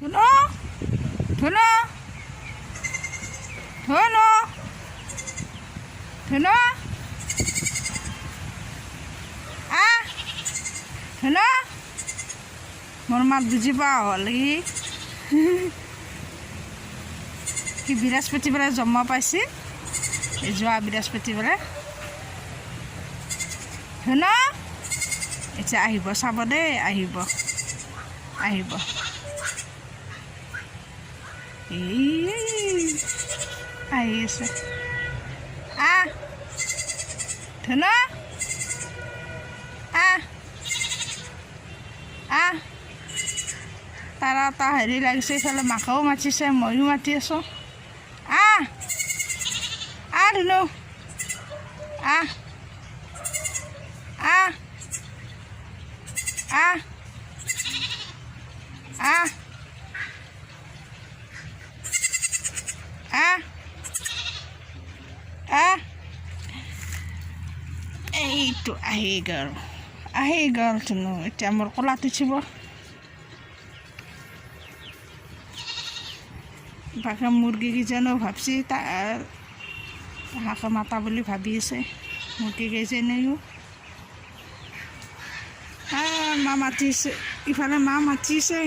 ধুনু ধুনু ধুনু ধুনু ধুনু মোৰ মাত বুজি পোৱা হ'ল সি বৃহস্পতিবাৰে জন্ম পাইছিল যোৱা বৃহস্পতিবাৰে ধুনু এতিয়া আহিব চাব দেই আহিব আহিব আহি আছে ধুনু তাৰ এটা হেৰি লাগিছে এইফালে মাকেও মাতিছে ময়ো মাতি আছোঁ ধুনু এইটো আহি গ'ল ধুনু এতিয়া মোৰ কলাত উঠিব বাকী মুৰ্গীকেইজনেও ভাবছি তাহাকে মাতা বুলি ভাবি আছে মুৰ্গীকেইজনেও মা মাতিছে ইফালে মা মাতিছে